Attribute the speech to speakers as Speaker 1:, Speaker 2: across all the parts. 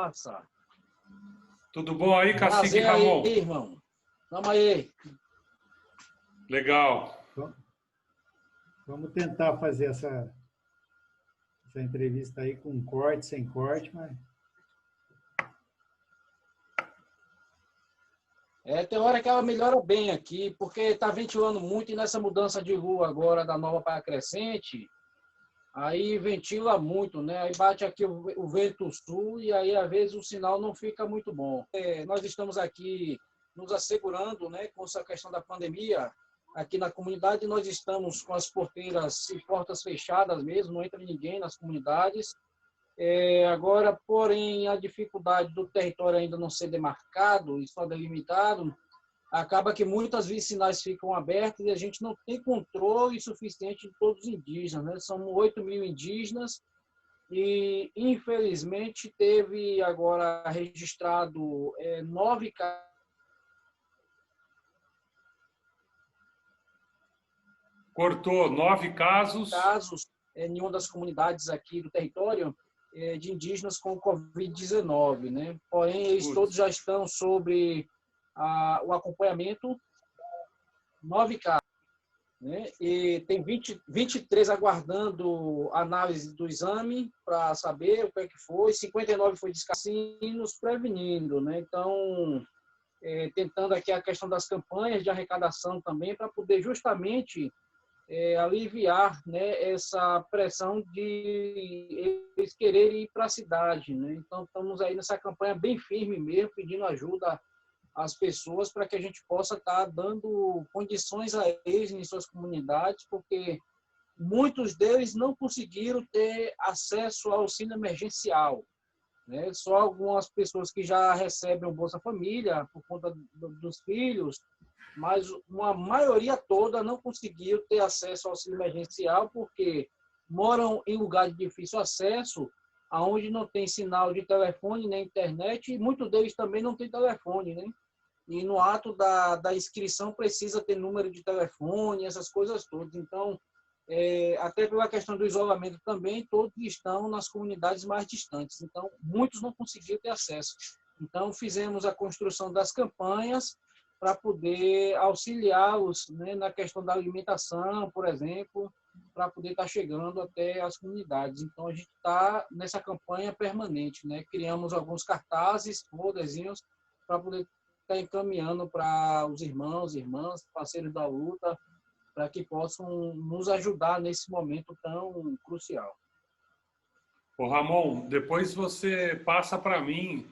Speaker 1: massa.
Speaker 2: Tudo bom aí, Cacique
Speaker 1: Prazer
Speaker 2: Ramon?
Speaker 1: aí, irmão. Vamos aí.
Speaker 2: Legal.
Speaker 3: Vamos tentar fazer essa entrevista aí com corte, sem corte, mas...
Speaker 1: Tem hora que ela melhora bem aqui, porque está ventilando muito e nessa mudança de rua agora da Nova para a Crescente, aí ventila muito, né? Aí bate aqui o vento sul e aí às vezes o sinal não fica muito bom. Nós estamos aqui nos assegurando, né, com essa questão da pandemia. Aqui na comunidade nós estamos com as porteiras e portas fechadas mesmo, não entra ninguém nas comunidades. Agora, porém, a dificuldade do território ainda não ser demarcado e só delimitado, acaba que muitas vicinais ficam abertas e a gente não tem controle suficiente de todos os indígenas, né? São 8.000 indígenas e, infelizmente, teve agora registrado 9
Speaker 2: Cortou 9 casos
Speaker 1: em uma das comunidades aqui do território de indígenas com Covid-19, né? Porém, eles todos já estão sobre o acompanhamento, 9 casos, né? E tem 23 aguardando análise do exame para saber o que é que foi, 59 foi nos prevenindo, né? Então, tentando aqui a questão das campanhas de arrecadação também para poder justamente aliviar, né, essa pressão de eles quererem ir para a cidade, né? Então, estamos aí nessa campanha bem firme mesmo, pedindo ajuda às pessoas para que a gente possa estar dando condições a eles em suas comunidades, porque muitos deles não conseguiram ter acesso ao auxílio emergencial, né? Só algumas pessoas que já recebem o Bolsa Família por conta dos filhos, mas uma maioria toda não conseguiu ter acesso ao auxílio emergencial porque moram em lugar de difícil acesso, aonde não tem sinal de telefone nem internet, e muitos deles também não têm telefone, né? E no ato da inscrição precisa ter número de telefone, essas coisas todas. Então, até pela questão do isolamento também, todos estão nas comunidades mais distantes. Então, muitos não conseguiram ter acesso. Então, fizemos a construção das campanhas para poder auxiliá-los, né, na questão da alimentação, por exemplo, para poder estar chegando até as comunidades. Então, a gente está nessa campanha permanente, né? Criamos alguns cartazes, folderzinhos, para poder estar encaminhando para os irmãos, irmãs, parceiros da luta, para que possam nos ajudar nesse momento tão crucial.
Speaker 2: Ô, Ramon, depois você passa para mim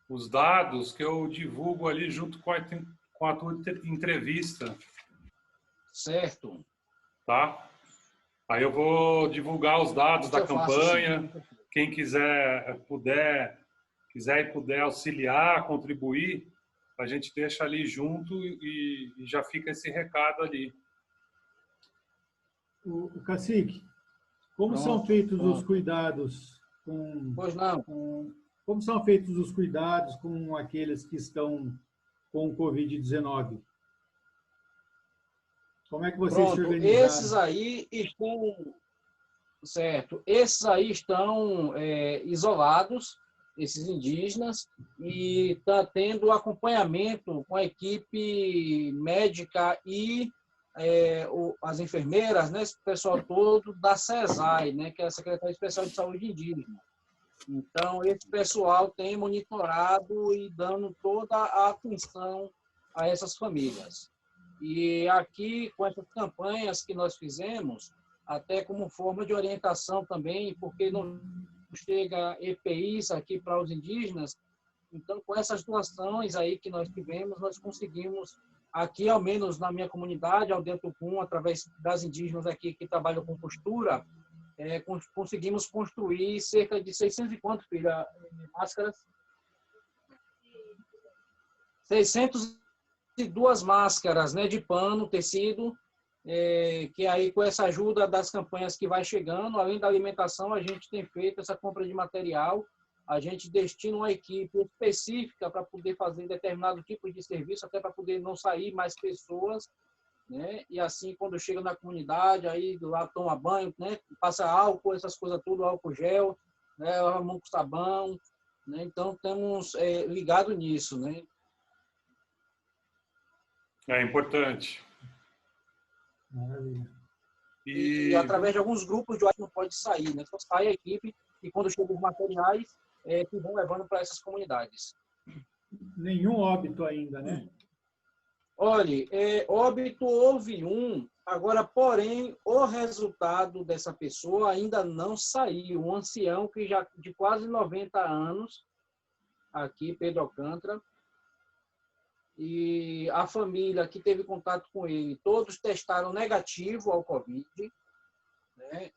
Speaker 2: os dados que eu divulgo ali junto com a tua entrevista.
Speaker 1: Certo.
Speaker 2: Tá? Aí eu vou divulgar os dados da campanha. Quem quiser e puder auxiliar, contribuir, a gente deixa ali junto e já fica esse recado ali.
Speaker 3: O Cacique, como são feitos os cuidados com...
Speaker 1: Pois não.
Speaker 3: Como são feitos os cuidados com aqueles que estão com o Covid-19? Como é que vocês se organizaram?
Speaker 1: Esses aí estão... Certo. Esses aí estão isolados, esses indígenas, e está tendo acompanhamento com a equipe médica e as enfermeiras, né, esse pessoal todo da SESAI, né, que é a Secretaria Especial de Saúde Indígena. Então, esse pessoal tem monitorado e dando toda a atenção a essas famílias. E aqui, com essas campanhas que nós fizemos, até como forma de orientação também, porque não chega EPIs aqui para os indígenas, então, com essas doações aí que nós tivemos, nós conseguimos, aqui, ao menos na minha comunidade, Aldeia Tucum, através das indígenas aqui que trabalham com costura, conseguimos construir cerca de 600 e quanto, filha, máscaras? 602 máscaras, né, de pano, tecido, que aí com essa ajuda das campanhas que vai chegando, além da alimentação, a gente tem feito essa compra de material, a gente destina uma equipe específica para poder fazer determinado tipo de serviço, até para poder não sair mais pessoas, né? E assim, quando chega na comunidade, aí lá toma banho, né? Passa álcool, essas coisas tudo, álcool gel, né? Lava a mão com sabão, né? Então, estamos ligados nisso, né?
Speaker 2: É importante.
Speaker 3: Maravilha.
Speaker 1: E através de alguns grupos de não pode sair, né? Só sai a equipe e quando chegam os materiais que vão levando para essas comunidades.
Speaker 3: Nenhum óbito ainda, né?
Speaker 1: Olha, óbito houve um, agora, porém, o resultado dessa pessoa ainda não saiu. Um ancião que já de quase 90 anos, aqui, Pedro Alcântara, e a família que teve contato com ele, todos testaram negativo ao Covid, né?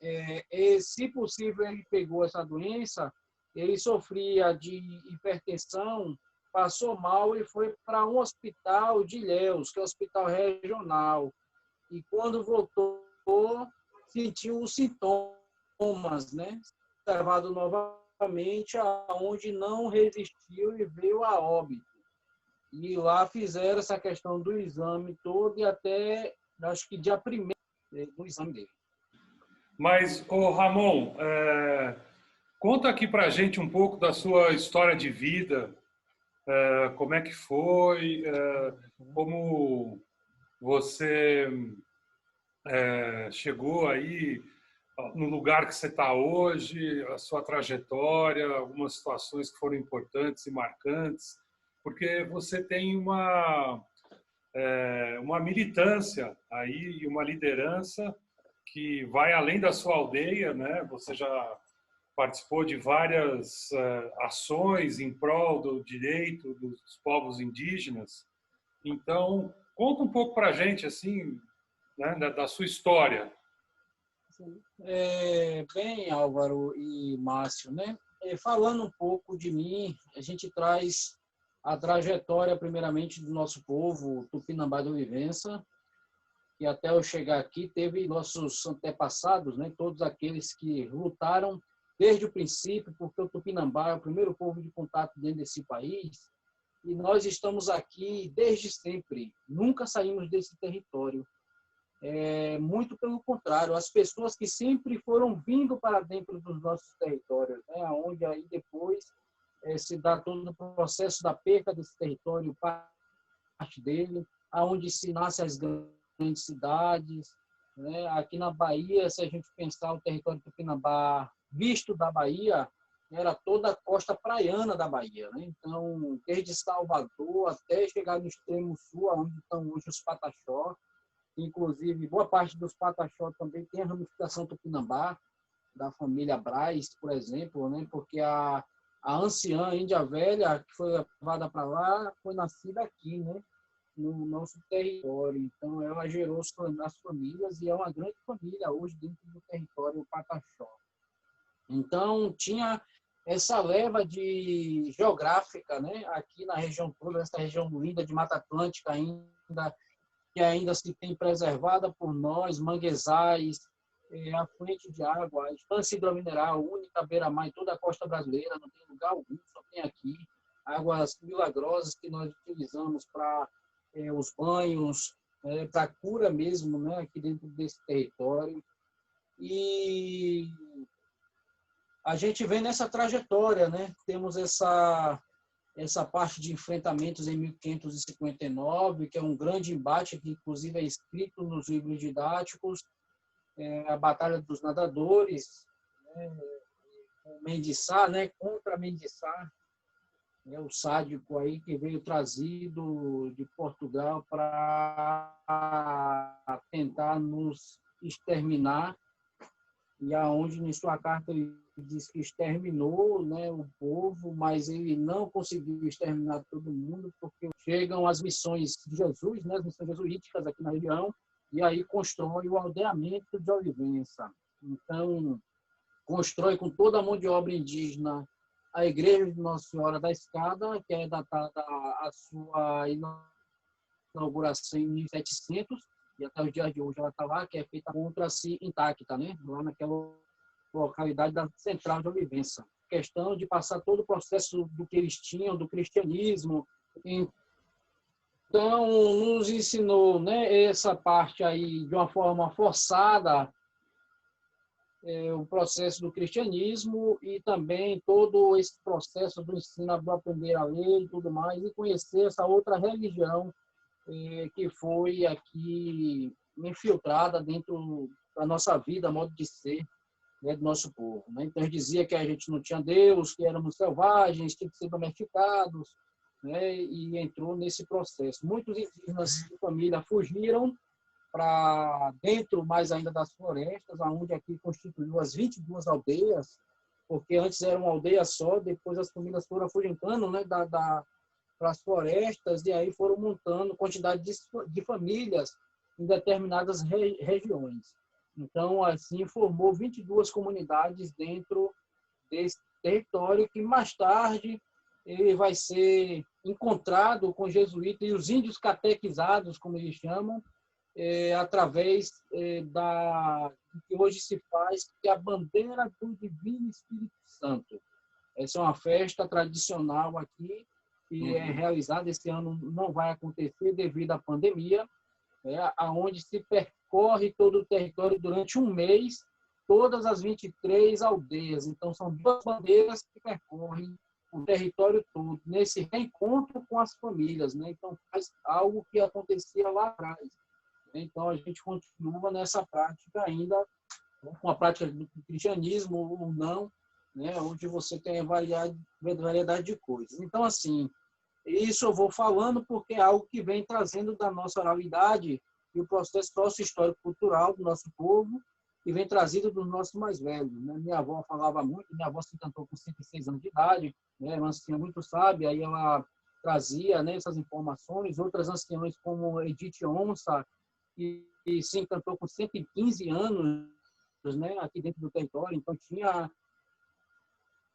Speaker 1: Se possível, ele pegou essa doença, ele sofria de hipertensão, passou mal e foi para um hospital de Ilhéus, que é um hospital regional. E quando voltou, sentiu os sintomas, né? Levado novamente aonde não resistiu e veio a óbito. E lá fizeram essa questão do exame todo e até, acho que dia 1º do exame dele.
Speaker 2: Mas, ô Ramon, conta aqui pra gente um pouco da sua história de vida, como é que foi, como você chegou aí no lugar que você está hoje, a sua trajetória, algumas situações que foram importantes e marcantes, porque você tem uma militância aí e uma liderança que vai além da sua aldeia, né? Você já participou de várias ações em prol do direito dos povos indígenas. Então, conta um pouco para a gente, assim, né, da sua história.
Speaker 1: Bem, Álvaro e Márcio, né? Falando um pouco de mim, a gente traz a trajetória, primeiramente, do nosso povo, Tupinambá de Olivença, e até eu chegar aqui, teve nossos antepassados, né? Todos aqueles que lutaram desde o princípio, porque o Tupinambá é o primeiro povo de contato dentro desse país, e nós estamos aqui desde sempre, nunca saímos desse território. Muito pelo contrário, as pessoas que sempre foram vindo para dentro dos nossos territórios, né? Onde aí depois se dá todo o processo da perda desse território, parte dele, aonde se nascem as grandes cidades, né? Aqui na Bahia, se a gente pensar o território do Tupinambá, visto da Bahia, era toda a costa praiana da Bahia, né? Então, desde Salvador até chegar no extremo sul, onde estão hoje os Pataxó. Inclusive, boa parte dos Pataxó também tem a ramificação Tupinambá, da família Braz, por exemplo, né? Porque a anciã Índia Velha, que foi levada para lá, foi nascida aqui, né? No nosso território. Então, ela gerou as famílias e é uma grande família hoje dentro do território Pataxó. Então, tinha essa leva geográfica, né? Aqui na região toda, essa região linda de Mata Atlântica ainda, que ainda se tem preservada por nós, manguezais, a fonte de água, a estância hidromineral única, beira-mar em toda a costa brasileira, não tem lugar algum, só tem aqui. Águas milagrosas que nós utilizamos para os banhos, para cura mesmo, né, aqui dentro desse território. E a gente vem nessa trajetória, né? Temos essa parte de enfrentamentos em 1559, que é um grande embate, que inclusive é escrito nos livros didáticos, a Batalha dos Nadadores, né, o Mendiçá, né, contra Mendiçá, o sádico aí que veio trazido de Portugal para tentar nos exterminar, e aonde em sua carta ele diz que exterminou, né, o povo, mas ele não conseguiu exterminar todo mundo, porque chegam as missões de Jesus, né, as missões jesuíticas aqui na região, e aí constrói o aldeamento de Olivença. Então, constrói com toda a mão de obra indígena a igreja de Nossa Senhora da Escada, que é datada a sua inauguração em 1700, e até os dias de hoje ela está lá, que é feita contra-se intacta, né? Lá naquela localidade da Central de Olivença. Questão de passar todo o processo do que eles tinham, do cristianismo. Então, nos ensinou, né, essa parte aí de uma forma forçada, o processo do cristianismo e também todo esse processo do ensino do aprender a ler e tudo mais, e conhecer essa outra religião que foi aqui infiltrada dentro da nossa vida, modo de ser, né, do nosso povo. Né? Então, ele dizia que a gente não tinha Deus, que éramos selvagens, tinha que ser domesticados, né? E entrou nesse processo. Muitos indígenas de família fugiram para dentro mais ainda das florestas, onde aqui constituiu as 22 aldeias, porque antes era uma aldeia só, depois as famílias foram afugentando, né, para as florestas, e aí foram montando quantidade de famílias em determinadas regiões. Então, assim, formou 22 comunidades dentro desse território, que mais tarde ele vai ser encontrado com jesuítas e os índios catequizados, como eles chamam, através do que hoje se faz, que é a bandeira do Divino Espírito Santo. Essa é uma festa tradicional aqui, que é realizada esse ano, não vai acontecer devido à pandemia, onde se percorre todo o território durante um mês, todas as 23 aldeias. Então, são 2 bandeiras que percorrem o território todo, nesse reencontro com as famílias. Né? Então, faz algo que acontecia lá atrás. Então, a gente continua nessa prática ainda, com a prática do cristianismo ou não, né? Onde você tem variedade de coisas. Então, assim, isso eu vou falando porque é algo que vem trazendo da nossa oralidade e o processo sócio-histórico-cultural do nosso povo, e vem trazido dos nossos mais velhos. Né? Minha avó falava muito, minha avó se encantou com 106 anos de idade, né? Uma anciã muito sábia, aí ela trazia, né, essas informações. Outras anciãs, como Edith Onça, e se encantou com 115 anos, né, aqui dentro do território. Então, tinha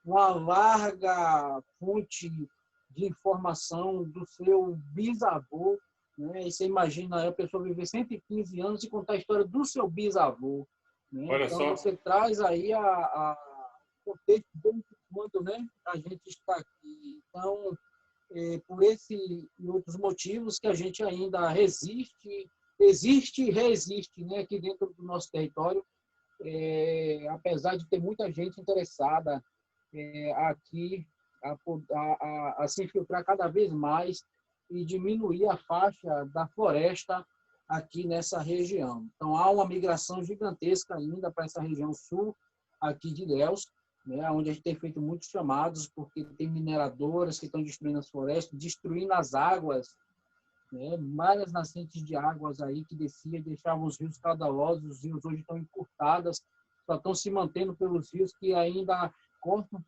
Speaker 1: uma larga fonte de informação do seu bisavô. Né? E você imagina a pessoa viver 115 anos e contar a história do seu bisavô. Né?
Speaker 2: Olha
Speaker 1: então,
Speaker 2: só.
Speaker 1: você traz aí o contexto de quando, né, a gente está aqui. Então, por esse e outros motivos que a gente ainda existe e resiste, né, aqui dentro do nosso território, apesar de ter muita gente interessada aqui a se infiltrar cada vez mais e diminuir a faixa da floresta aqui nessa região. Então, há uma migração gigantesca ainda para essa região sul aqui de Ilhéus, né, onde a gente tem feito muitos chamados, porque tem mineradoras que estão destruindo as florestas, destruindo as águas, né, várias nascentes de águas aí que desciam e deixavam os rios caudalosos. Os rios hoje estão encurtados, só estão se mantendo pelos rios que ainda cortam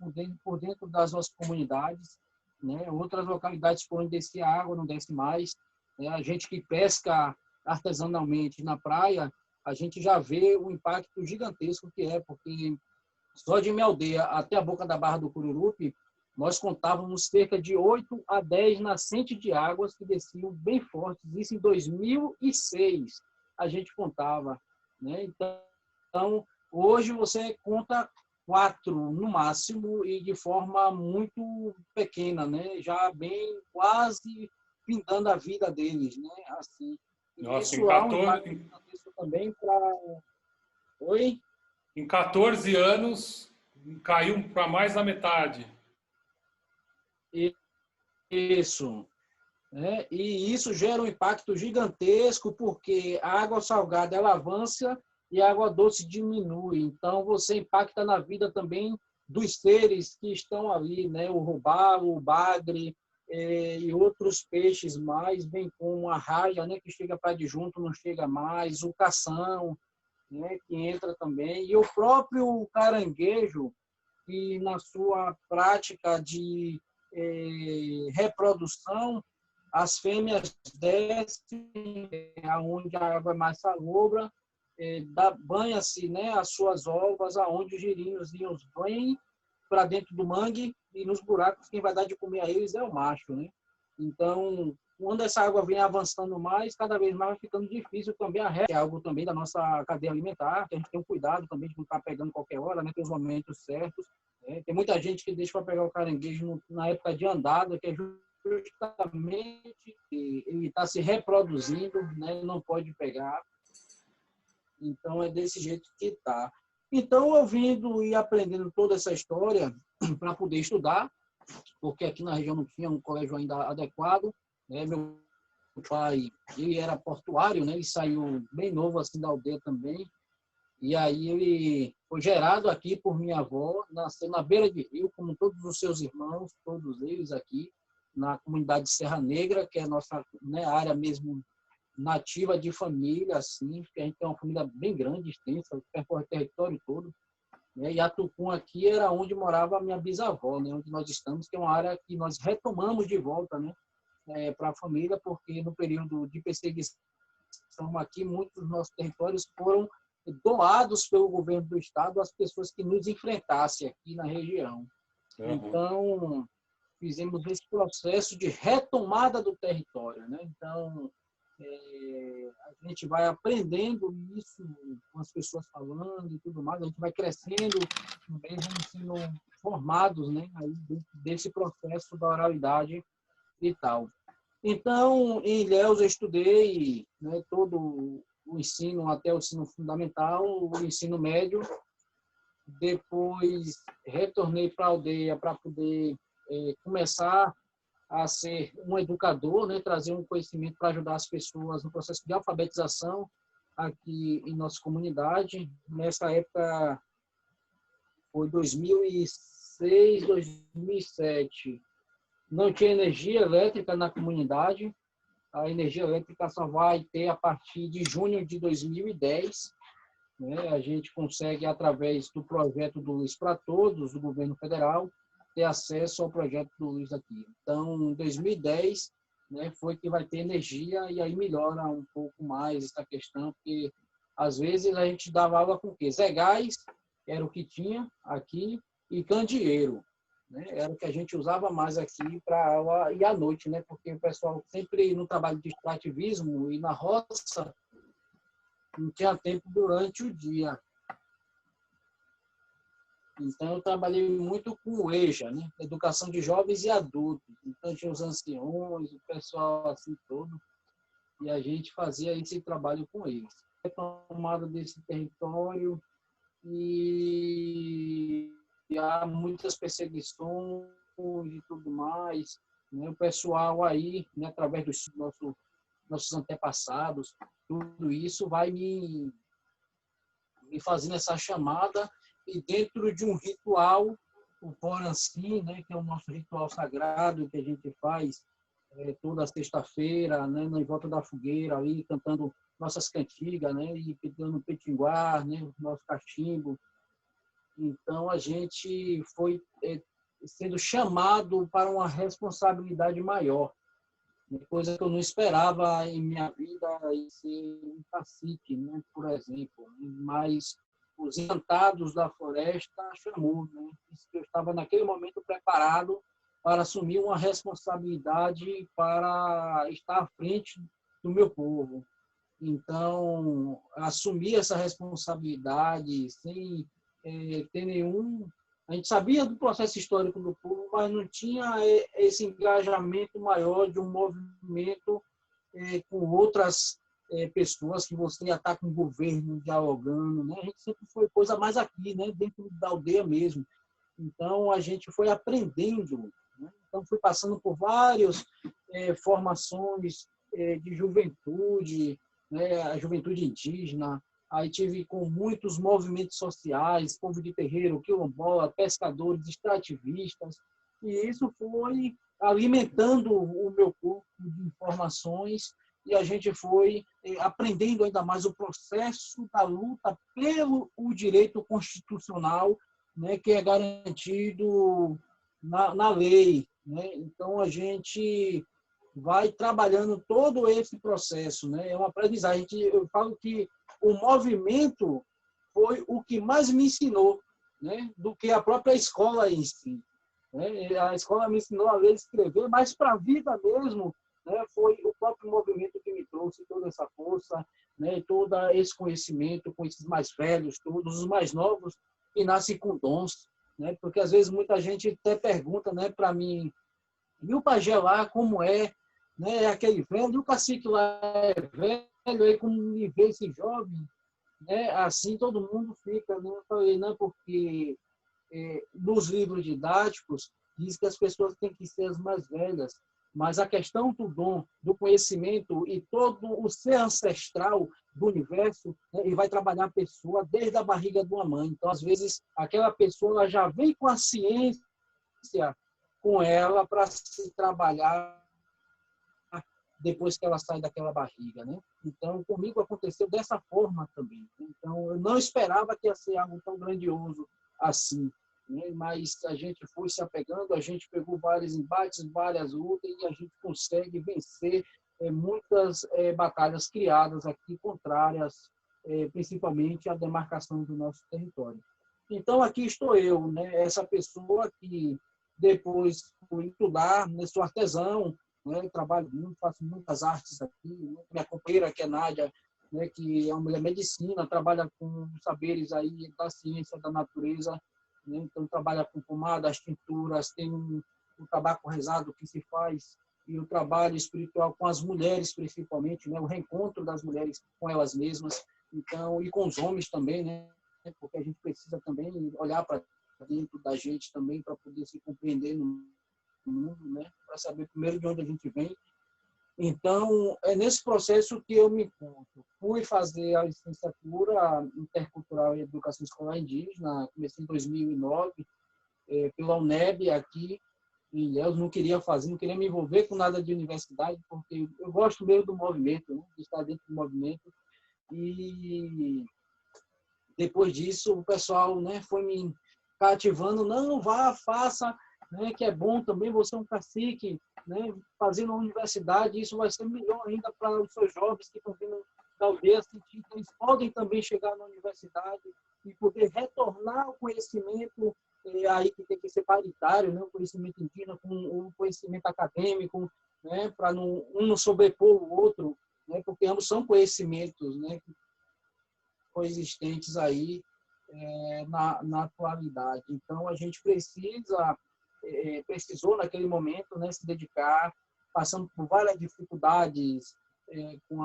Speaker 1: por dentro das nossas comunidades. Né? Outras localidades por onde descia a água não desce mais. Né? A gente que pesca artesanalmente na praia, a gente já vê o impacto gigantesco que é, porque só de minha aldeia até a boca da Barra do Cururupi, nós contávamos cerca de 8 a 10 nascentes de águas que desciam bem fortes. Isso em 2006 a gente contava. Né? Então, hoje você conta 4 no máximo e de forma muito pequena, né? Já bem quase findando a vida deles. Né? Assim.
Speaker 2: Nossa,
Speaker 1: isso há um impacto também para... Oi?
Speaker 2: Em 14 anos, caiu para mais da metade.
Speaker 1: Isso. Né? E isso gera um impacto gigantesco, porque a água salgada ela avança e a água doce diminui. Então, você impacta na vida também dos seres que estão ali, né? O robalo, o bagre e outros peixes mais, bem como a raia, né? Que chega para adjunto, não chega mais, o cação, né? Que entra também, e o próprio caranguejo, que na sua prática de reprodução, as fêmeas descem aonde a água é mais salobra, banha-se, né, as suas ovas aonde os girinozinhos vêm para dentro do mangue, e nos buracos quem vai dar de comer a eles é o macho. Né? Então, quando essa água vem avançando mais, cada vez mais vai ficando difícil também a reza, é algo também da nossa cadeia alimentar, que a gente tem um cuidado também de não estar pegando qualquer hora, né, tem os momentos certos. Tem muita gente que deixa para pegar o caranguejo na época de andada, que é justamente ele está se reproduzindo, né, não pode pegar. Então, é desse jeito que está. Então, eu vindo e aprendendo toda essa história para poder estudar, porque aqui na região não tinha um colégio ainda adequado, né? Meu pai, ele era portuário, né? Ele saiu bem novo assim da aldeia também, e aí ele foi gerado aqui por minha avó, nasceu na beira de rio, como todos os seus irmãos, todos eles aqui, na comunidade de Serra Negra, que é a nossa, né, área mesmo nativa de família, assim, porque a gente tem uma família bem grande, extensa, percorre o território todo, né? E Atucum aqui era onde morava a minha bisavó, né? Onde nós estamos, que é uma área que nós retomamos de volta, né? Para a família, porque no período de perseguição aqui, muitos dos nossos territórios foram doados pelo governo do estado às pessoas que nos enfrentassem aqui na região.
Speaker 2: Uhum.
Speaker 1: Então, fizemos esse processo de retomada do território, né? Então, a gente vai aprendendo isso com as pessoas falando e tudo mais, a gente vai crescendo, também vamos sendo formados, né? Aí, desse processo da oralidade e tal. Então, em Ilhéus eu estudei, né, todo o ensino, até o ensino fundamental, o ensino médio. Depois, retornei para a aldeia para poder começar a ser um educador, né, trazer um conhecimento para ajudar as pessoas no processo de alfabetização aqui em nossa comunidade. Nessa época, foi 2006, 2007. Não tinha energia elétrica na comunidade. A energia elétrica só vai ter a partir de junho de 2010. Né? A gente consegue, através do projeto do Luz para Todos, do governo federal, ter acesso ao projeto do Luz aqui. Então, em 2010, né, foi que vai ter energia, e aí melhora um pouco mais essa questão, porque às vezes a gente dava aula com o quê? Zé Gás era o que tinha aqui, e candeeiro, né? Era o que a gente usava mais aqui para aula e à noite, né? Porque o pessoal sempre no trabalho de extrativismo e na roça não tinha tempo durante o dia. Então, eu trabalhei muito com o EJA, né? Educação de jovens e adultos. Então, tinha os anciões, o pessoal assim todo, e a gente fazia esse trabalho com eles. Retomada desse território, e há muitas perseguições e tudo mais, né? O pessoal aí, né, através dos nossos antepassados, tudo isso vai me fazendo essa chamada, e dentro de um ritual, o Poranci, né, que é o nosso ritual sagrado que a gente faz toda sexta-feira, né, em volta da fogueira, ali, cantando nossas cantigas, né, e pedindo petinguar, né, nosso cachimbo. Então, a gente foi sendo chamado para uma responsabilidade maior, coisa que eu não esperava em minha vida, em ser um cacique, né, por exemplo. Mas os encantados da floresta chamou, né? Disse que eu estava naquele momento preparado para assumir uma responsabilidade, para estar à frente do meu povo. Então, assumir essa responsabilidade sem ter nenhum... A gente sabia do processo histórico do povo, mas não tinha esse engajamento maior de um movimento com outras pessoas, que você já está com o governo dialogando, né? A gente sempre foi coisa mais aqui, né? Dentro da aldeia mesmo. Então, a gente foi aprendendo, né? Então, fui passando por várias formações de juventude, né? A juventude indígena. Aí tive com muitos movimentos sociais, povo de terreiro, quilombola, pescadores, extrativistas, e isso foi alimentando o meu corpo de informações, e a gente foi aprendendo ainda mais o processo da luta pelo direito constitucional, né, que é garantido na lei, né? Então, a gente vai trabalhando todo esse processo, né? É uma aprendizagem. Eu falo que o movimento foi o que mais me ensinou, né, do que a própria escola em si, né? A escola me ensinou a ler e escrever, mas para a vida mesmo, né, foi o próprio movimento que me trouxe toda essa força, né, todo esse conhecimento com esses mais velhos, todos os mais novos que nascem com dons, né? Porque às vezes muita gente até pergunta, né, para mim, e o pajé lá como é, né, aquele velho, e o cacique lá é velho, aí como me vê esse jovem, né? Assim todo mundo fica, né? Eu falei, não, porque nos livros didáticos diz que as pessoas têm que ser as mais velhas, mas a questão do dom, do conhecimento e todo o ser ancestral do universo, né, ele vai trabalhar a pessoa desde a barriga de uma mãe. Então, às vezes, aquela pessoa ela já vem com a ciência com ela para se trabalhar depois que ela sai daquela barriga, né? Então, comigo aconteceu dessa forma também. Então, eu não esperava que ia ser algo tão grandioso assim, né? Mas a gente foi se apegando, a gente pegou vários embates, várias lutas e a gente consegue vencer muitas batalhas criadas aqui contrárias, principalmente à demarcação do nosso território. Então, aqui estou eu, né? Essa pessoa que depois fui estudar, né? Sou artesão, né? Trabalho muito, faço muitas artes aqui. Né? Minha companheira, que é Nádia, né? Que é uma mulher medicina, trabalha com saberes aí da ciência da natureza, né? Então trabalha com pomadas, tinturas, tem o tabaco rezado que se faz e o trabalho espiritual com as mulheres principalmente, né? O reencontro das mulheres com elas mesmas, então e com os homens também, né? Porque a gente precisa também olhar para dentro da gente também para poder se compreender no mundo, né? Para saber primeiro de onde a gente vem. Então, é nesse processo que eu me encontro. Fui fazer a licenciatura intercultural em educação escolar indígena, comecei em 2009, pela UNEB aqui em Ilhéus. Não queria fazer, não queria me envolver com nada de universidade, porque eu gosto mesmo do movimento, né? De estar dentro do movimento. E depois disso, o pessoal, né, foi me cativando, não, vá, faça, né, que é bom também, você é um cacique, né, fazendo a universidade, isso vai ser melhor ainda para os seus jovens que estão vindo da aldeia, sentir que eles podem também chegar na universidade e poder retornar o conhecimento, aí que tem que ser paritário, né, o conhecimento indígena com o conhecimento acadêmico, né, para um não sobrepor o outro, né, porque ambos são conhecimentos, né, coexistentes aí na atualidade. Então, a gente precisou naquele momento, né, se dedicar, passando por várias dificuldades com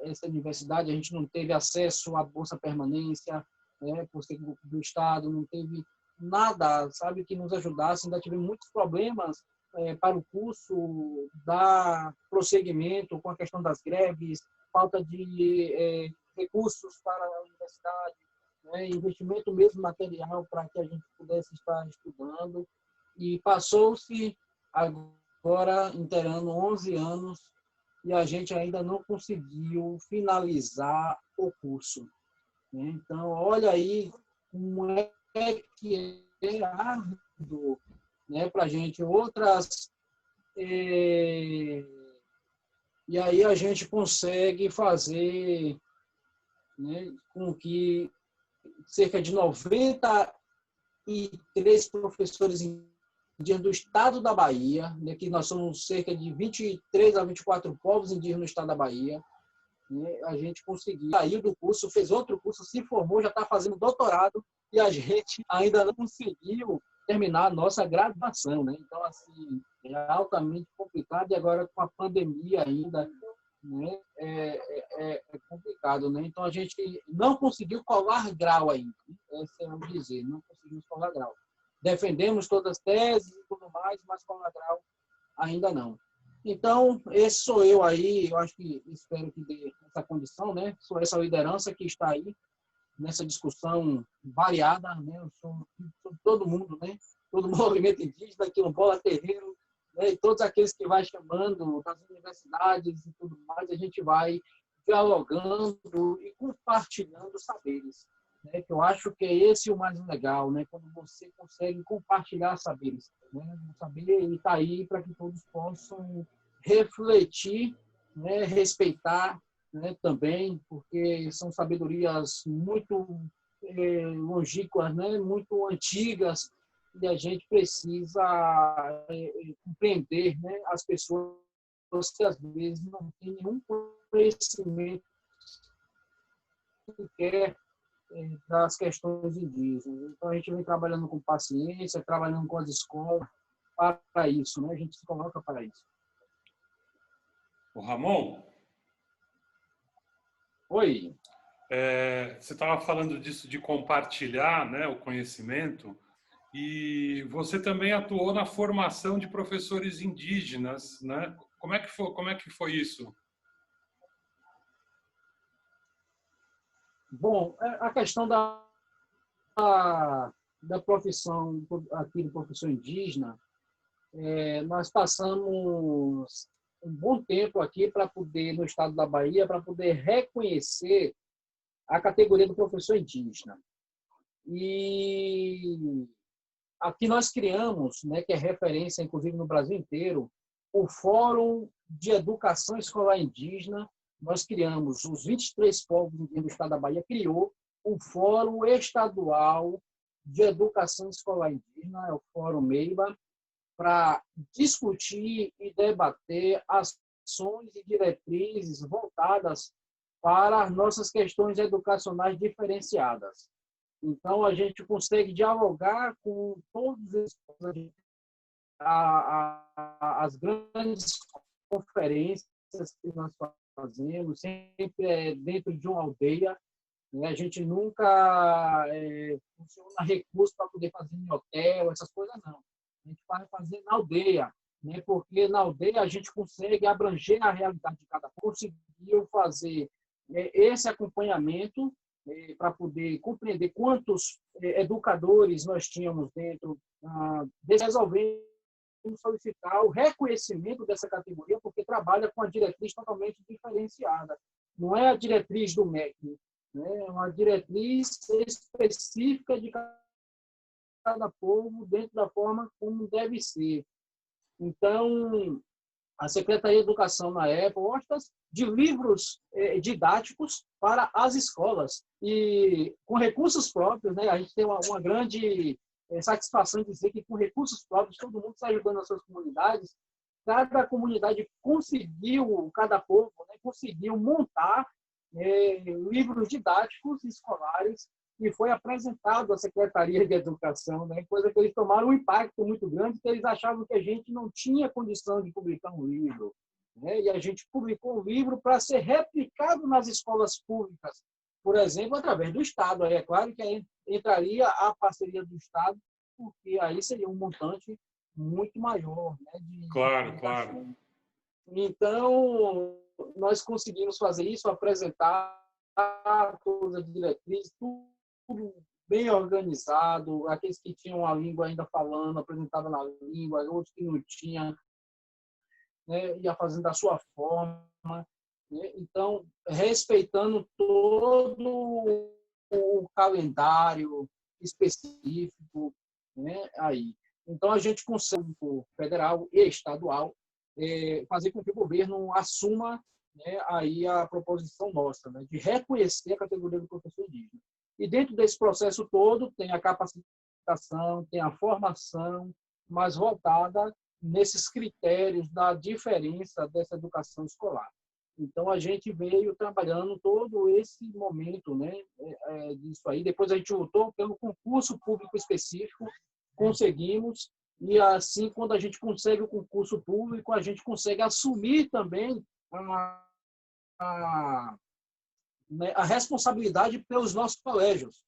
Speaker 1: essa universidade. A gente não teve acesso à bolsa permanência, né, por ser do Estado, não teve nada, sabe, que nos ajudasse. Ainda tivemos muitos problemas para o curso dar prosseguimento com a questão das greves, falta de recursos para a universidade, né, investimento mesmo material para que a gente pudesse estar estudando. E passou-se agora, inteirando 11 anos, e a gente ainda não conseguiu finalizar o curso. Né? Então, olha aí como é que é árduo, né, para a gente. Outras... E aí a gente consegue fazer, né, com que cerca de 93 professores indígenas do estado da Bahia, né, que nós somos cerca de 23 a 24 povos indígenas no estado da Bahia, né, a gente conseguiu sair do curso, fez outro curso, se formou, já está fazendo doutorado, e a gente ainda não conseguiu terminar a nossa graduação. Né? Então, assim, é altamente complicado, e agora com a pandemia ainda, né, é complicado. Né? Então, a gente não conseguiu colar grau ainda. Né? Esse é o dizer, não conseguimos colar grau. Defendemos todas as teses e tudo mais, mas colar grau ainda não. Então, esse sou eu aí, eu acho que espero que dê essa condição, né? Sou essa liderança que está aí nessa discussão variada, né? Eu sou todo mundo, né? Todo movimento indígena, quilombola, terreiro, né? E todos aqueles que vai chamando das universidades e tudo mais, a gente vai dialogando e compartilhando saberes, né? Que eu acho que é esse o mais legal, né? Quando você consegue compartilhar saberes, né? O saber está aí para que todos possam refletir, né? Respeitar, né? Também, porque são sabedorias muito longínquas, né? Muito antigas, e a gente precisa compreender, né? As pessoas que às vezes não têm nenhum conhecimento sequer das questões indígenas. Então, a gente vem trabalhando com paciência, trabalhando com as escolas para isso, né? A gente se coloca para isso.
Speaker 2: O Ramon?
Speaker 1: Oi.
Speaker 2: Você estava falando disso de compartilhar, né, o conhecimento, e você também atuou na formação de professores indígenas, né? Como é que foi isso?
Speaker 1: Bom, a questão da profissão aqui do professor indígena, nós passamos um bom tempo aqui para poder, no estado da Bahia, para poder reconhecer a categoria do professor indígena. E aqui nós criamos, né, que é referência, inclusive, no Brasil inteiro, o Fórum de Educação Escolar Indígena. Nós criamos, os 23 povos indígenas do estado da Bahia criou o Fórum Estadual de Educação Escolar Indígena, é o Fórum MEIBA, para discutir e debater ações e diretrizes voltadas para as nossas questões educacionais diferenciadas. Então, a gente consegue dialogar com todos as grandes conferências que nós fazemos, sempre dentro de uma aldeia. Né? A gente nunca funciona recurso para poder fazer em hotel, essas coisas não. A gente vai fazer na aldeia, né? Porque na aldeia a gente consegue abranger a realidade de cada um, conseguiu fazer esse acompanhamento para poder compreender quantos educadores nós tínhamos dentro, resolvendo solicitar o reconhecimento dessa categoria, porque trabalha com a diretriz totalmente diferenciada. Não é a diretriz do MEC, né? É uma diretriz específica de cada povo dentro da forma como deve ser. Então, a Secretaria de Educação, na época, gosta de livros didáticos para as escolas. E com recursos próprios, né, a gente tem uma grande satisfação de dizer que com recursos próprios, todo mundo está ajudando as suas comunidades. Cada comunidade conseguiu, cada povo, né, conseguiu montar livros didáticos escolares e foi apresentado à Secretaria de Educação, né? Coisa que eles tomaram um impacto muito grande, que eles achavam que a gente não tinha condição de publicar um livro. Né? E a gente publicou um livro para ser replicado nas escolas públicas, por exemplo, através do Estado. Aí é claro que aí entraria a parceria do Estado, porque aí seria um montante muito maior, né,
Speaker 2: Claro, claro.
Speaker 1: Então, nós conseguimos fazer isso, apresentar todas as diretrizes, tudo bem organizado, aqueles que tinham a língua ainda falando, apresentava na língua, outros que não tinham, né, ia fazendo da sua forma. Né? Então, respeitando todo o calendário específico, né, aí. Então, a gente consegue, federal e estadual, fazer com que o governo assuma, né, aí a proposição nossa, né, de reconhecer a categoria do professor indígena. E dentro desse processo todo tem a capacitação, tem a formação, mas voltada nesses critérios da diferença dessa educação escolar. Então, a gente veio trabalhando todo esse momento, né, disso aí. Depois a gente lutou pelo concurso público específico, conseguimos, e assim, quando a gente consegue o concurso público, a gente consegue assumir também a responsabilidade pelos nossos colégios.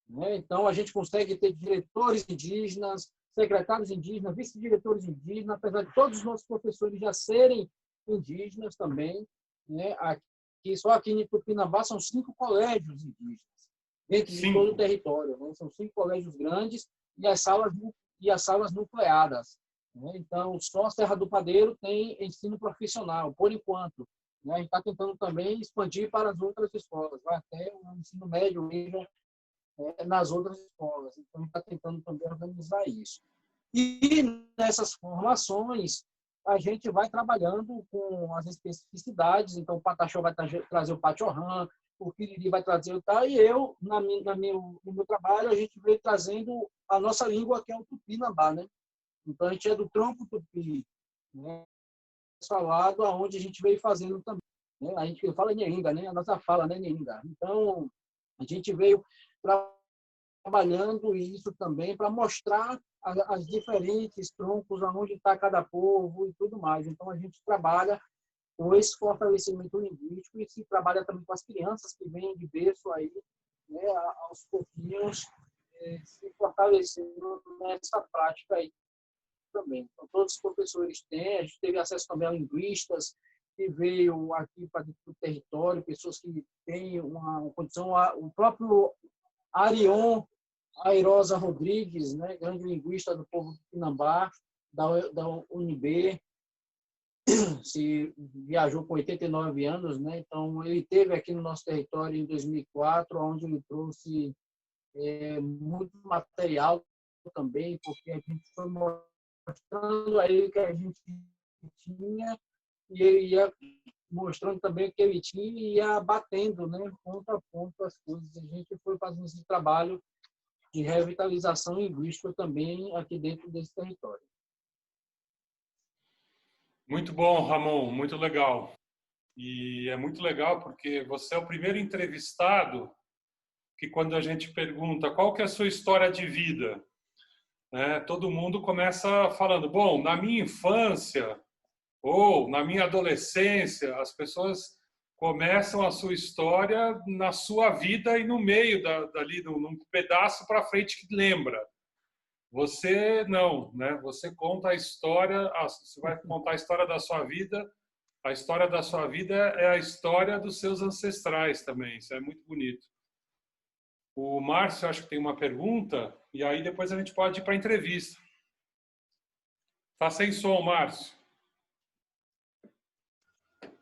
Speaker 1: Né? Então, a gente consegue ter diretores indígenas, secretários indígenas, vice-diretores indígenas, apesar de todos os nossos professores já serem indígenas também. Né? Só aqui em Tupinambá são 5 colégios indígenas, dentro de todo o território. Né? São 5 colégios grandes e as salas nucleadas. Né? Então, só a Serra do Padeiro tem ensino profissional, por enquanto. Né? A gente está tentando também expandir para as outras escolas, vai até o ensino médio mesmo, nas outras escolas. Então, a gente está tentando também organizar isso. E nessas formações, a gente vai trabalhando com as especificidades. Então, o Pataxó vai trazer o Pachorrã, o Piriri vai trazer o tal, e eu, no meu trabalho, a gente veio trazendo a nossa língua, que é o Tupinambá, né? Então, a gente é do tronco tupi, né? Falado, aonde a gente veio fazendo também. Né? A gente fala Nhenga, né? A nossa fala, né, Nhenga? Então, a gente veio trabalhando isso também para mostrar as diferentes troncos, aonde está cada povo e tudo mais. Então, a gente trabalha com esse fortalecimento linguístico e se trabalha também com as crianças que vêm de berço aí, né, aos pouquinhos, se fortalecendo nessa prática aí também. Então, todos os professores têm, a gente teve acesso também a linguistas que veio aqui para dentro do território, pessoas que têm uma condição, o próprio Arion Airosa Rodrigues, né, grande linguista do povo do Pinambá, da UNB, se viajou com 89 anos, né? Então ele esteve aqui no nosso território em 2004, onde ele trouxe muito material também, porque a gente foi mostrando a ele que a gente tinha e ele ia mostrando também o que ele tinha e ia batendo, né, ponto a ponto as coisas. A gente foi fazendo esse trabalho de revitalização linguística também aqui dentro desse território.
Speaker 2: Muito bom, Ramon, muito legal. E é muito legal porque você é o primeiro entrevistado que, quando a gente pergunta qual que é a sua história de vida, né, todo mundo começa falando, bom, na minha infância ou na minha adolescência, as pessoas começam a sua história na sua vida e no meio dali, num pedaço para frente que lembra. Você não, né? Você conta a história, você vai contar a história da sua vida. A história da sua vida é a história dos seus ancestrais também. Isso é muito bonito. O Márcio, acho que tem uma pergunta, e aí depois a gente pode ir para a entrevista. Tá sem som, Márcio.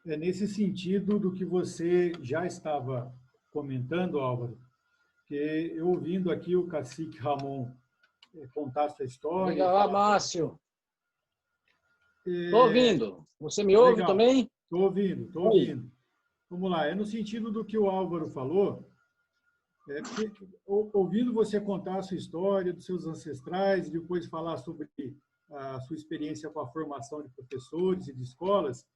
Speaker 3: É nesse sentido do que você já estava comentando, Álvaro, que eu ouvindo aqui o cacique Ramon contar sua história.
Speaker 1: Legal, Márcio. Estou ouvindo. Você me ouve
Speaker 3: Legal.
Speaker 1: também?
Speaker 3: Estou ouvindo, estou ouvindo. Vamos lá. É no sentido do que o Álvaro falou, ouvindo você contar a sua história, dos seus ancestrais, e depois falar sobre a sua experiência com a formação de professores e de escolas,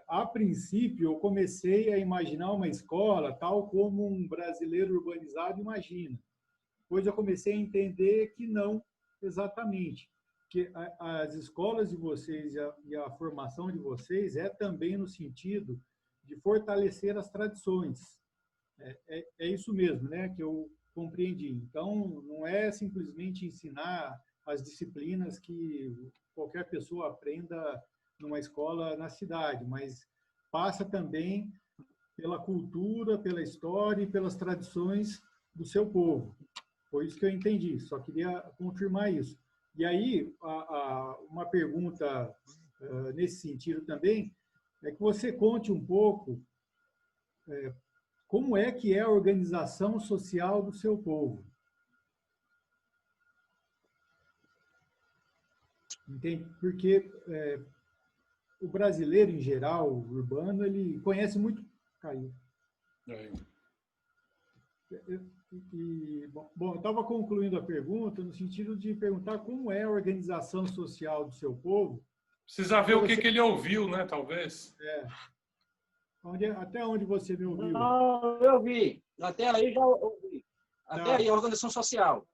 Speaker 3: a princípio eu comecei a imaginar uma escola tal como um brasileiro urbanizado imagina. Depois eu comecei a entender que não exatamente, que as escolas de vocês e a formação de vocês é também no sentido de fortalecer as tradições. É isso mesmo, né, que eu compreendi. Então, não é simplesmente ensinar as disciplinas que qualquer pessoa aprenda numa escola na cidade, mas passa também pela cultura, pela história e pelas tradições do seu povo. Foi isso que eu entendi, só queria confirmar isso. E aí, uma pergunta nesse sentido também, é que você conte um pouco como é que é a organização social do seu povo. Entende? Porque o brasileiro, em geral, o urbano, ele conhece muito... Caiu. Bom, eu estava concluindo a pergunta no sentido de perguntar como é a organização social do seu povo.
Speaker 2: Precisa ver o que ele ouviu, né? Talvez.
Speaker 3: Até onde você me ouviu?
Speaker 1: Não, eu ouvi. Até aí já ouvi. Até aí, a organização social.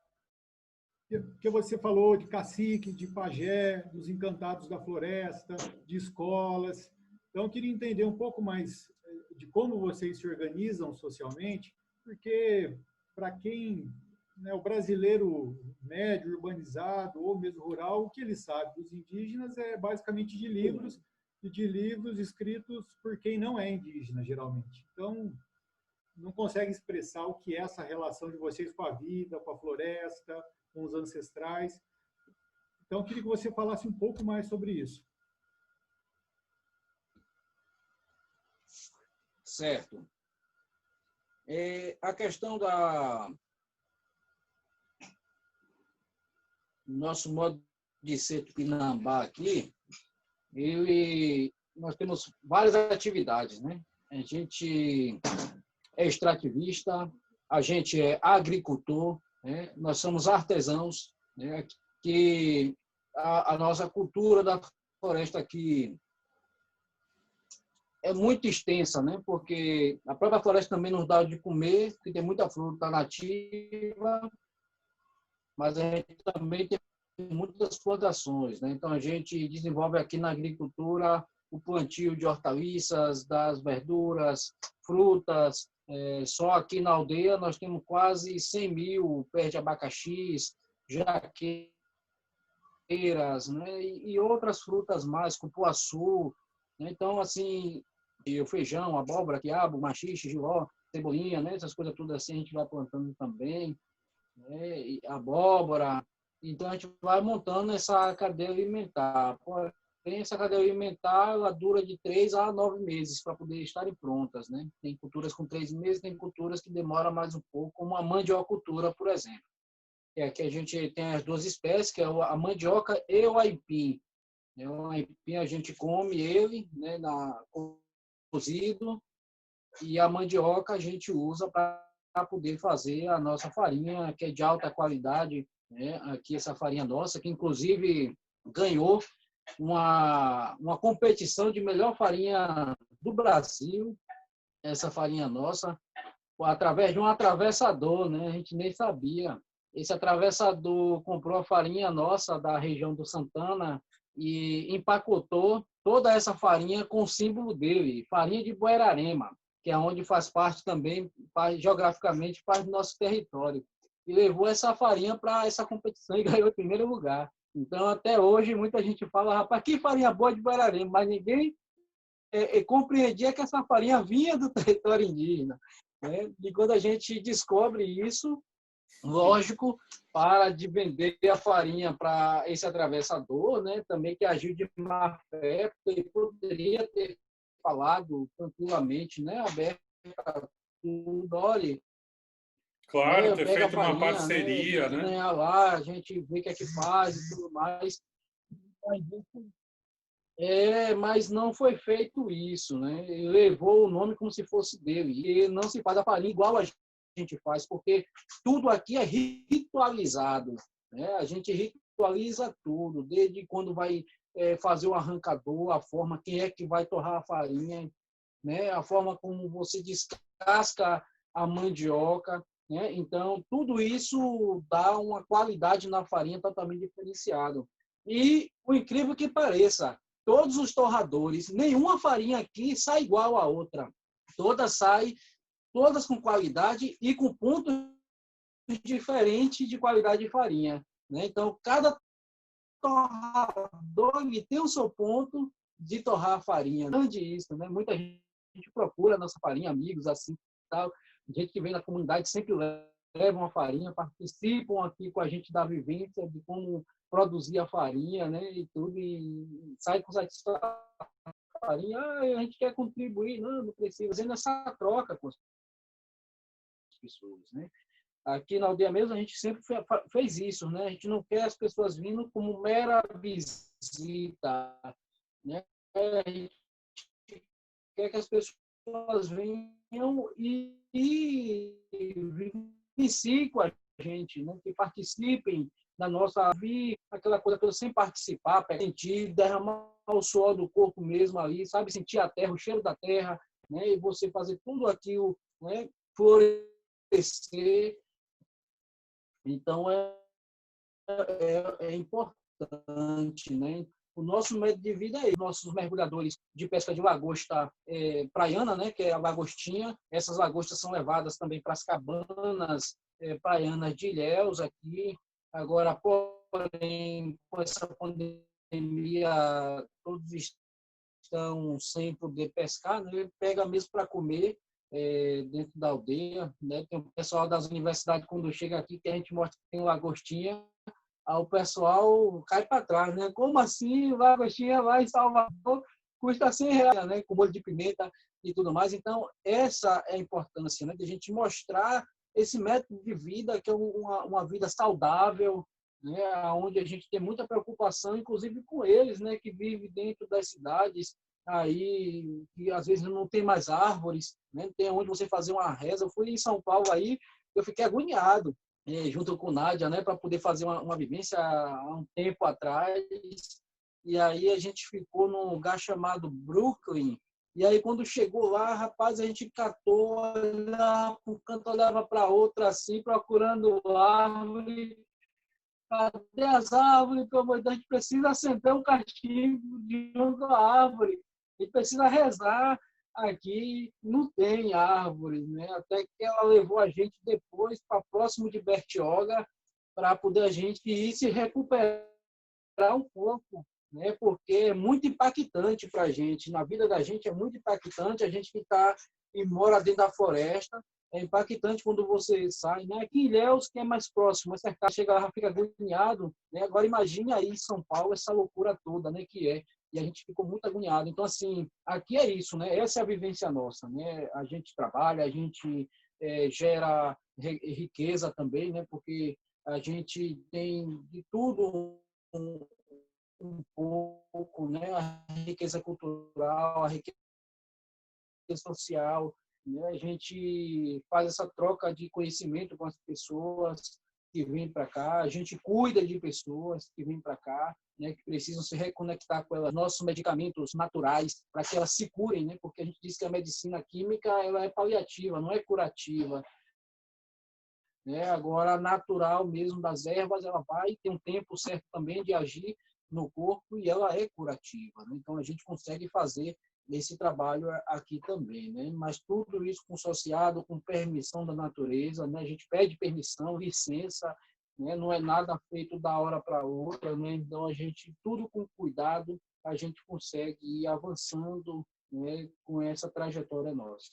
Speaker 3: Porque você falou de cacique, de pajé, dos encantados da floresta, de escolas. Então, eu queria entender um pouco mais de como vocês se organizam socialmente, porque para quem, né, o brasileiro médio, urbanizado ou mesmo rural, o que ele sabe dos indígenas é basicamente de livros, e de livros escritos por quem não é indígena, geralmente. Então, não consegue expressar o que é essa relação de vocês com a vida, com a floresta, com os ancestrais. Então, eu queria que você falasse um pouco mais sobre isso.
Speaker 1: Certo. A questão da nosso modo de ser tupinambá aqui, nós temos várias atividades, né? A gente é extrativista, a gente é agricultor, né? Nós somos artesãos, né? Que a nossa cultura da floresta aqui é muito extensa, né? Porque a própria floresta também nos dá de comer, porque tem muita fruta nativa, mas a gente também tem muitas plantações, né? Então a gente desenvolve aqui na agricultura o plantio de hortaliças, das verduras, frutas. Só aqui na aldeia nós temos quase 100 mil pés de abacaxis, jaqueiras, né? E outras frutas mais, cupuaçu, né? Então, assim, e o feijão, abóbora, quiabo, maxixe, jiló, cebolinha, né? Essas coisas tudo assim a gente vai plantando também, né? E abóbora. Então, a gente vai montando essa cadeia alimentar. Porém, essa cadeia alimentar, ela dura de 3 a 9 meses para poder estarem prontas, né? Tem culturas com 3 meses, tem culturas que demoram mais um pouco, como a mandiocultura, por exemplo. Que a gente tem as duas espécies, que é a mandioca e o aipim. O aipim a gente come ele, né, cozido, e a mandioca a gente usa para poder fazer a nossa farinha, que é de alta qualidade, né? Aqui essa farinha nossa, que inclusive ganhou uma competição de melhor farinha do Brasil, essa farinha nossa, através de um atravessador, né? A gente nem sabia. Esse atravessador comprou a farinha nossa da região do Santana e empacotou toda essa farinha com o símbolo dele, farinha de Buerarema, que é onde faz parte também, geograficamente, parte do nosso território. E levou essa farinha para essa competição e ganhou o primeiro lugar. Então, até hoje, muita gente fala, rapaz, que farinha boa de Buerarema, mas ninguém compreendia que essa farinha vinha do território indígena, né? E quando a gente descobre isso, lógico, para de vender a farinha para esse atravessador, né? Também que agiu de má fé, porque ele poderia ter falado tranquilamente, né? Aberto tudo, olha,
Speaker 2: Claro, ter
Speaker 1: pega a
Speaker 2: feito uma
Speaker 1: farinha,
Speaker 2: parceria, né?
Speaker 1: ganhar lá, a gente vê o que é que faz e tudo mais. Mas não foi feito isso, né? Ele levou o nome como se fosse dele. E não se faz a farinha igual a gente faz, porque tudo aqui é ritualizado, né? A gente ritualiza tudo, desde quando vai fazer o arrancador, a forma, quem é que vai torrar a farinha, né? A forma como você descasca a mandioca, né? Então, tudo isso dá uma qualidade na farinha totalmente diferenciada. E, o incrível que pareça, todos os torradores, nenhuma farinha aqui sai igual à outra. Todas com qualidade e com pontos diferentes de qualidade de farinha, né? Então, cada torrador tem o seu ponto de torrar a farinha. Grande isso, né? Muita gente procura a nossa farinha, amigos assim, tal. Gente que vem da comunidade sempre leva uma farinha, participam aqui com a gente da vivência de como produzir a farinha, né? E tudo, e sai com satisfação. Farinha, a gente quer contribuir, não precisa, fazendo essa troca com as pessoas, né? Aqui na aldeia mesmo, a gente sempre fez isso, né? A gente não quer as pessoas vindo como mera visita, né? A gente quer que as pessoas venham e vivenciem com a gente, né? Que participem da nossa vida, aquela coisa toda sem participar, sentir, derramar o suor do corpo mesmo ali, sabe? Sentir a terra, o cheiro da terra, né? E você fazer tudo aquilo, né? Florescer. Então, é importante, né? O nosso método de vida é nossos mergulhadores de pesca de lagosta praiana, né? Que é a lagostinha. Essas lagostas são levadas também para as cabanas praianas de Ilhéus aqui. Agora, porém, com essa pandemia, todos estão sem poder pescar, né? Ele pega mesmo para comer dentro da aldeia, né? Tem o pessoal das universidades, quando chega aqui, que a gente mostra que tem lagostinha, o pessoal cai para trás, né? Como assim? Lagostinha lá em Salvador custa R$100, né? Com molho de pimenta e tudo mais. Então, essa é a importância, né? De a gente mostrar esse método de vida, que é uma vida saudável, né? Onde a gente tem muita preocupação, inclusive com eles, né? Que vivem dentro das cidades, aí que às vezes não tem mais árvores, né? Não tem onde você fazer uma reza. Eu fui em São Paulo aí, eu fiquei agoniado, junto com Nádia, né, para poder fazer uma vivência há um tempo atrás. E aí a gente ficou num lugar chamado Brooklyn. E aí quando chegou lá, rapaz, a gente catou, olhava para um canto, olhava para outro assim, procurando árvore. Cadê as árvores? Pelo amor de Deus, a gente precisa acender um cachimbo junto à árvore. A gente precisa rezar. Aqui não tem árvores, né? Até que ela levou a gente depois para próximo de Bertioga para poder a gente ir se recuperar um pouco, né? Porque é muito impactante para a gente. Na vida da gente é muito impactante a gente que está e mora dentro da floresta. É impactante quando você sai, né? Aqui em Ilhéus, que é mais próximo, mas cercado, chega lá, fica agoniado, né? Agora imagine aí em São Paulo essa loucura toda, né? Que é. E a gente ficou muito agoniado. Então, assim, aqui é isso, né? Essa é a vivência nossa, né? A gente trabalha, a gente gera riqueza também, né? Porque a gente tem de tudo um pouco, né? A riqueza cultural, a riqueza social, né? A gente faz essa troca de conhecimento com as pessoas que vêm para cá, a gente cuida de pessoas que vêm para cá, né, que precisam se reconectar com elas, nossos medicamentos naturais, para que elas se curem, né, porque a gente diz que a medicina química ela é paliativa, não é curativa. Né? Agora, a natural mesmo das ervas, ela vai ter um tempo certo também de agir no corpo e ela é curativa. Né? Então, a gente consegue fazer esse trabalho aqui também. Né? Mas tudo isso associado com permissão da natureza, né? A gente pede permissão, licença, né? Não é nada feito da hora para outra. Né? Então, a gente, tudo com cuidado, a gente consegue ir avançando, né? Com essa trajetória nossa.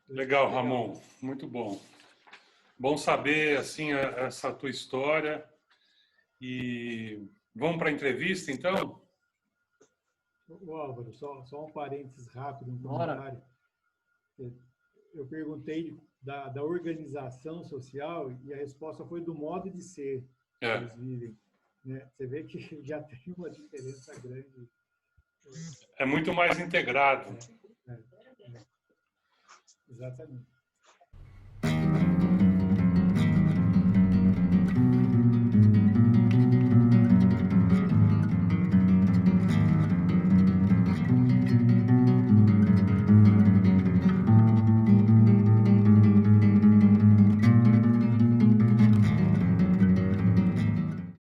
Speaker 2: Legal, Ramon. Muito bom. Bom saber, assim, essa tua história. E vamos para a entrevista, então?
Speaker 3: O Álvaro, só um parênteses rápido, um comentário. Eu perguntei da organização social e a resposta foi do modo de ser que eles vivem. Né? Você vê que já tem uma diferença grande.
Speaker 2: É muito mais integrado.
Speaker 3: Exatamente.